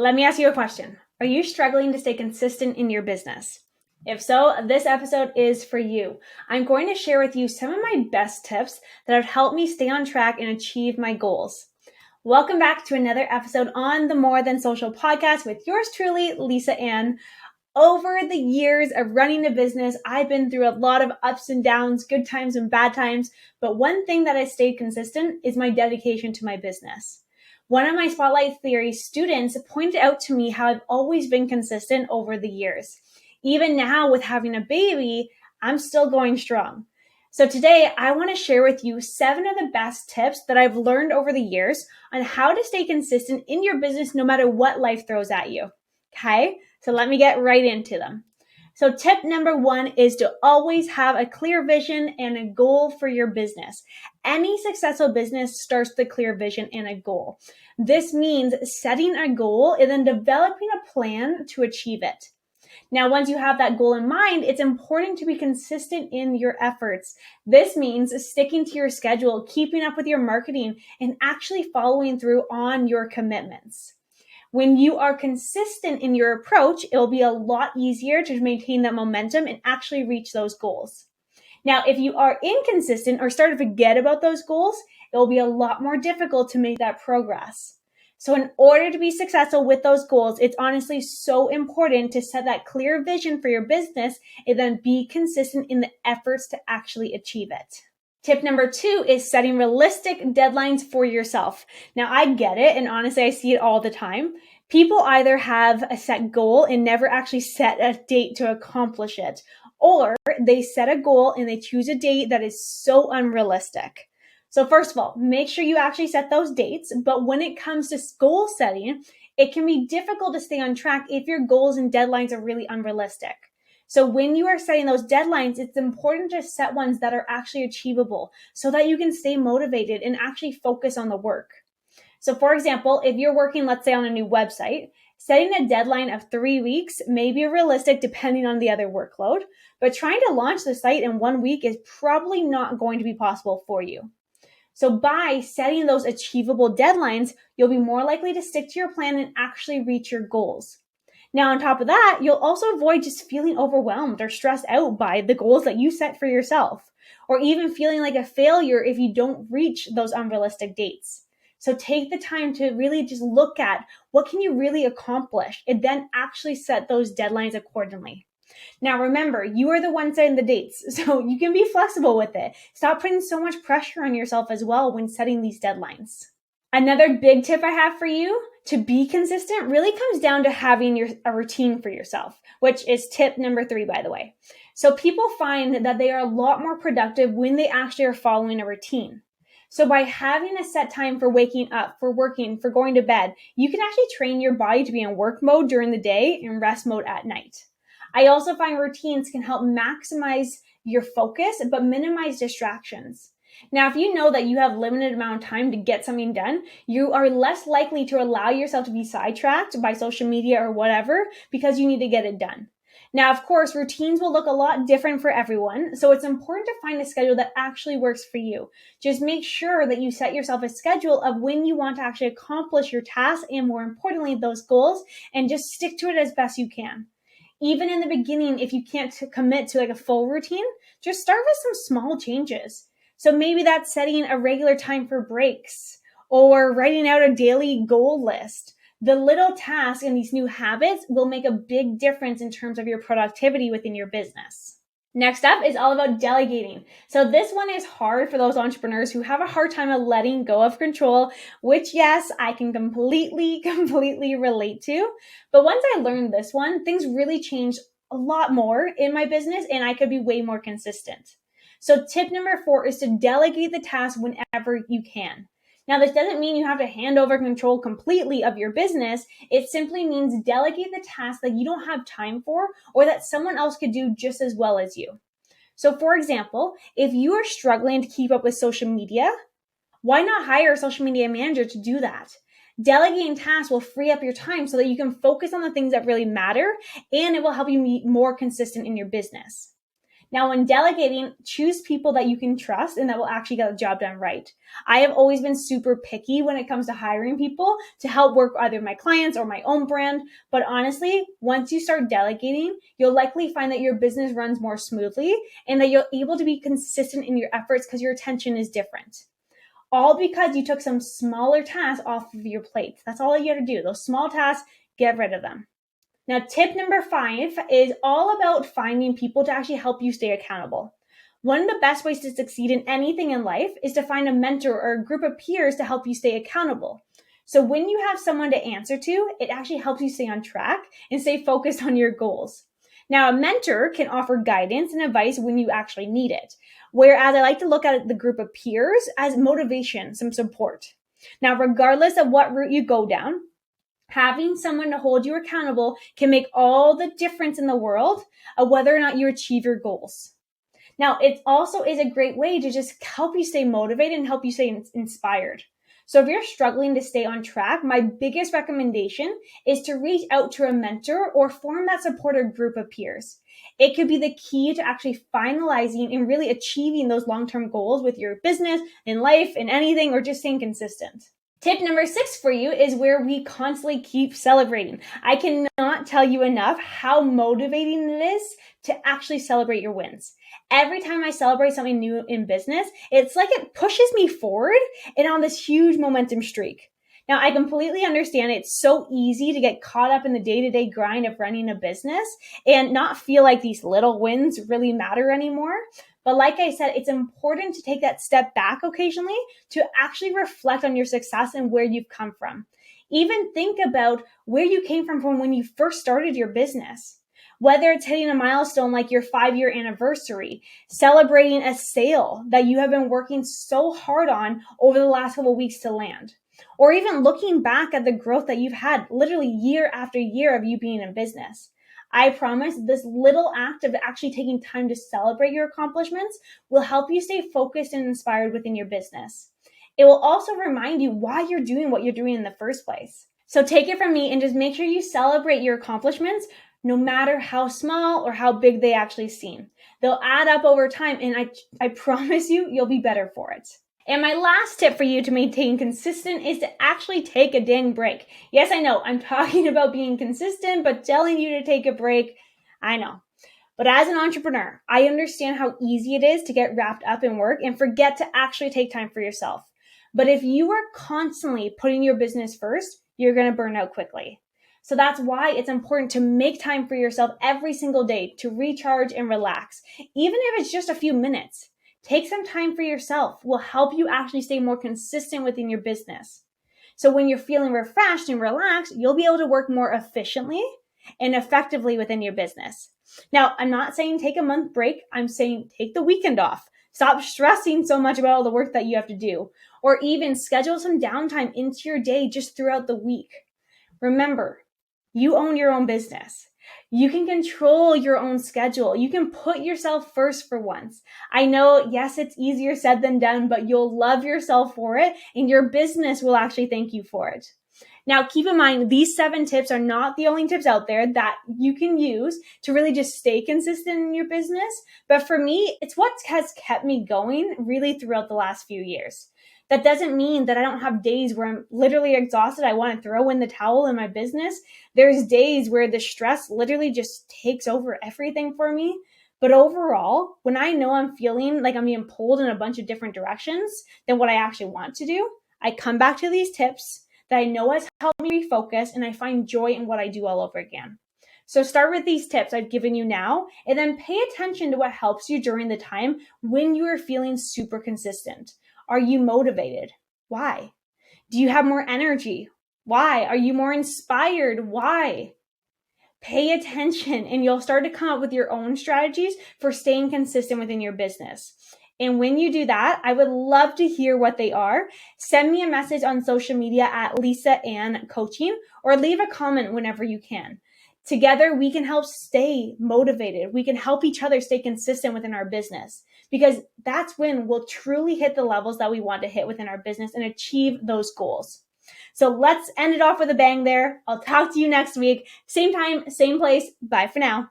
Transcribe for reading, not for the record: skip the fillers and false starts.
Let me ask you a question. Are you struggling to stay consistent in your business? If so, this episode is for you. I'm going to share with you some of my best tips that have helped me stay on track and achieve my goals. Welcome back to another episode on the More Than Social podcast with yours truly, Lisa Ann. Over the years of running a business, I've been through a lot of ups and downs, good times and bad times, but one thing that has stayed consistent is my dedication to my business. One of my Spotlight Theory students pointed out to me how I've always been consistent over the years. Even now with having a baby, I'm still going strong. So today I want to share with you 7 of the best tips that I've learned over the years on how to stay consistent in your business no matter what life throws at you. Okay, so let me get right into them. So tip number 1 is to always have a clear vision and a goal for your business. Any successful business starts with a clear vision and a goal. This means setting a goal and then developing a plan to achieve it. Now, once you have that goal in mind, it's important to be consistent in your efforts. This means sticking to your schedule, keeping up with your marketing, and actually following through on your commitments. When you are consistent in your approach, it will be a lot easier to maintain that momentum and actually reach those goals. Now, if you are inconsistent or start to forget about those goals, it will be a lot more difficult to make that progress. So in order to be successful with those goals, it's honestly so important to set that clear vision for your business and then be consistent in the efforts to actually achieve it. Tip number 2 is setting realistic deadlines for yourself. Now, I get it, and honestly, I see it all the time. People either have a set goal and never actually set a date to accomplish it, or they set a goal and they choose a date that is so unrealistic. So first of all, make sure you actually set those dates, but when it comes to goal setting, it can be difficult to stay on track if your goals and deadlines are really unrealistic. So when you are setting those deadlines, it's important to set ones that are actually achievable so that you can stay motivated and actually focus on the work. So for example, if you're working, let's say on a new website, setting a deadline of 3 weeks may be realistic depending on the other workload, but trying to launch the site in 1 week is probably not going to be possible for you. So by setting those achievable deadlines, you'll be more likely to stick to your plan and actually reach your goals. Now, on top of that, you'll also avoid just feeling overwhelmed or stressed out by the goals that you set for yourself, or even feeling like a failure if you don't reach those unrealistic dates. So take the time to really just look at what can you really accomplish and then actually set those deadlines accordingly. Now, remember, you are the one setting the dates, so you can be flexible with it. Stop putting so much pressure on yourself as well when setting these deadlines. Another big tip I have for you to be consistent really comes down to having a routine for yourself, which is tip number 3, by the way. So people find that they are a lot more productive when they actually are following a routine. So by having a set time for waking up, for working, for going to bed, you can actually train your body to be in work mode during the day and rest mode at night. I also find routines can help maximize your focus, but minimize distractions. Now, if you know that you have limited amount of time to get something done, you are less likely to allow yourself to be sidetracked by social media or whatever because you need to get it done. Now, of course, routines will look a lot different for everyone, so it's important to find a schedule that actually works for you. Just make sure that you set yourself a schedule of when you want to actually accomplish your tasks and, more importantly, those goals, and just stick to it as best you can. Even in the beginning, if you can't commit to like a full routine, just start with some small changes. So maybe that's setting a regular time for breaks or writing out a daily goal list. The little tasks and these new habits will make a big difference in terms of your productivity within your business. Next up is all about delegating. So this one is hard for those entrepreneurs who have a hard time of letting go of control, which yes, I can completely relate to. But once I learned this one, things really changed a lot more in my business and I could be way more consistent. So tip number 4 is to delegate the task whenever you can. Now, this doesn't mean you have to hand over control completely of your business. It simply means delegate the tasks that you don't have time for or that someone else could do just as well as you. So for example, if you are struggling to keep up with social media, why not hire a social media manager to do that? Delegating tasks will free up your time so that you can focus on the things that really matter, and it will help you be more consistent in your business. Now, when delegating, choose people that you can trust and that will actually get the job done right. I have always been super picky when it comes to hiring people to help work either my clients or my own brand. But honestly, once you start delegating, you'll likely find that your business runs more smoothly and that you're able to be consistent in your efforts because your attention is different. All because you took some smaller tasks off of your plate. That's all you got to do. Those small tasks, get rid of them. Now, tip number 5 is all about finding people to actually help you stay accountable. One of the best ways to succeed in anything in life is to find a mentor or a group of peers to help you stay accountable. So when you have someone to answer to, it actually helps you stay on track and stay focused on your goals. Now, a mentor can offer guidance and advice when you actually need it, whereas I like to look at the group of peers as motivation, some support. Now, regardless of what route you go down, having someone to hold you accountable can make all the difference in the world of whether or not you achieve your goals. Now, it also is a great way to just help you stay motivated and help you stay inspired. So if you're struggling to stay on track, my biggest recommendation is to reach out to a mentor or form that supportive group of peers. It could be the key to actually finalizing and really achieving those long-term goals with your business, in life, in anything, or just staying consistent. Tip number 6 for you is where we constantly keep celebrating. I cannot tell you enough how motivating it is to actually celebrate your wins. Every time I celebrate something new in business, it's like it pushes me forward and on this huge momentum streak. Now, I completely understand it's so easy to get caught up in the day-to-day grind of running a business and not feel like these little wins really matter anymore. But like I said, it's important to take that step back occasionally to actually reflect on your success and where you've come from. Even think about where you came from when you first started your business. Whether it's hitting a milestone like your 5-year anniversary, celebrating a sale that you have been working so hard on over the last couple of weeks to land, or even looking back at the growth that you've had literally year after year of you being in business. I promise this little act of actually taking time to celebrate your accomplishments will help you stay focused and inspired within your business. It will also remind you why you're doing what you're doing in the first place. So take it from me and just make sure you celebrate your accomplishments no matter how small or how big they actually seem. They'll add up over time and I promise you'll be better for it. And my last tip for you to maintain consistent is to actually take a dang break. Yes, I know, I'm talking about being consistent, but telling you to take a break, I know. But as an entrepreneur, I understand how easy it is to get wrapped up in work and forget to actually take time for yourself. But if you are constantly putting your business first, you're going to burn out quickly. So that's why it's important to make time for yourself every single day to recharge and relax, even if it's just a few minutes. Take some time for yourself will help you actually stay more consistent within your business. So when you're feeling refreshed and relaxed, you'll be able to work more efficiently and effectively within your business. Now, I'm not saying take a month break. I'm saying take the weekend off. Stop stressing so much about all the work that you have to do, or even schedule some downtime into your day just throughout the week. Remember, you own your own business. You can control your own schedule. You can put yourself first for once. I know, yes, it's easier said than done, but you'll love yourself for it and your business will actually thank you for it. Now, keep in mind, these 7 tips are not the only tips out there that you can use to really just stay consistent in your business. But for me, it's what has kept me going really throughout the last few years. That doesn't mean that I don't have days where I'm literally exhausted. I want to throw in the towel in my business. There's days where the stress literally just takes over everything for me. But overall, when I know I'm feeling like I'm being pulled in a bunch of different directions than what I actually want to do, I come back to these tips that I know has helped me refocus, and I find joy in what I do all over again. So start with these tips I've given you now, and then pay attention to what helps you during the time when you are feeling super consistent. Are you motivated? Why? Do you have more energy? Why? Are you more inspired? Why? Pay attention and you'll start to come up with your own strategies for staying consistent within your business. And when you do that, I would love to hear what they are. Send me a message on social media at Lisa Ann Coaching or leave a comment whenever you can. Together, we can help stay motivated. We can help each other stay consistent within our business because that's when we'll truly hit the levels that we want to hit within our business and achieve those goals. So let's end it off with a bang there. I'll talk to you next week. Same time, same place. Bye for now.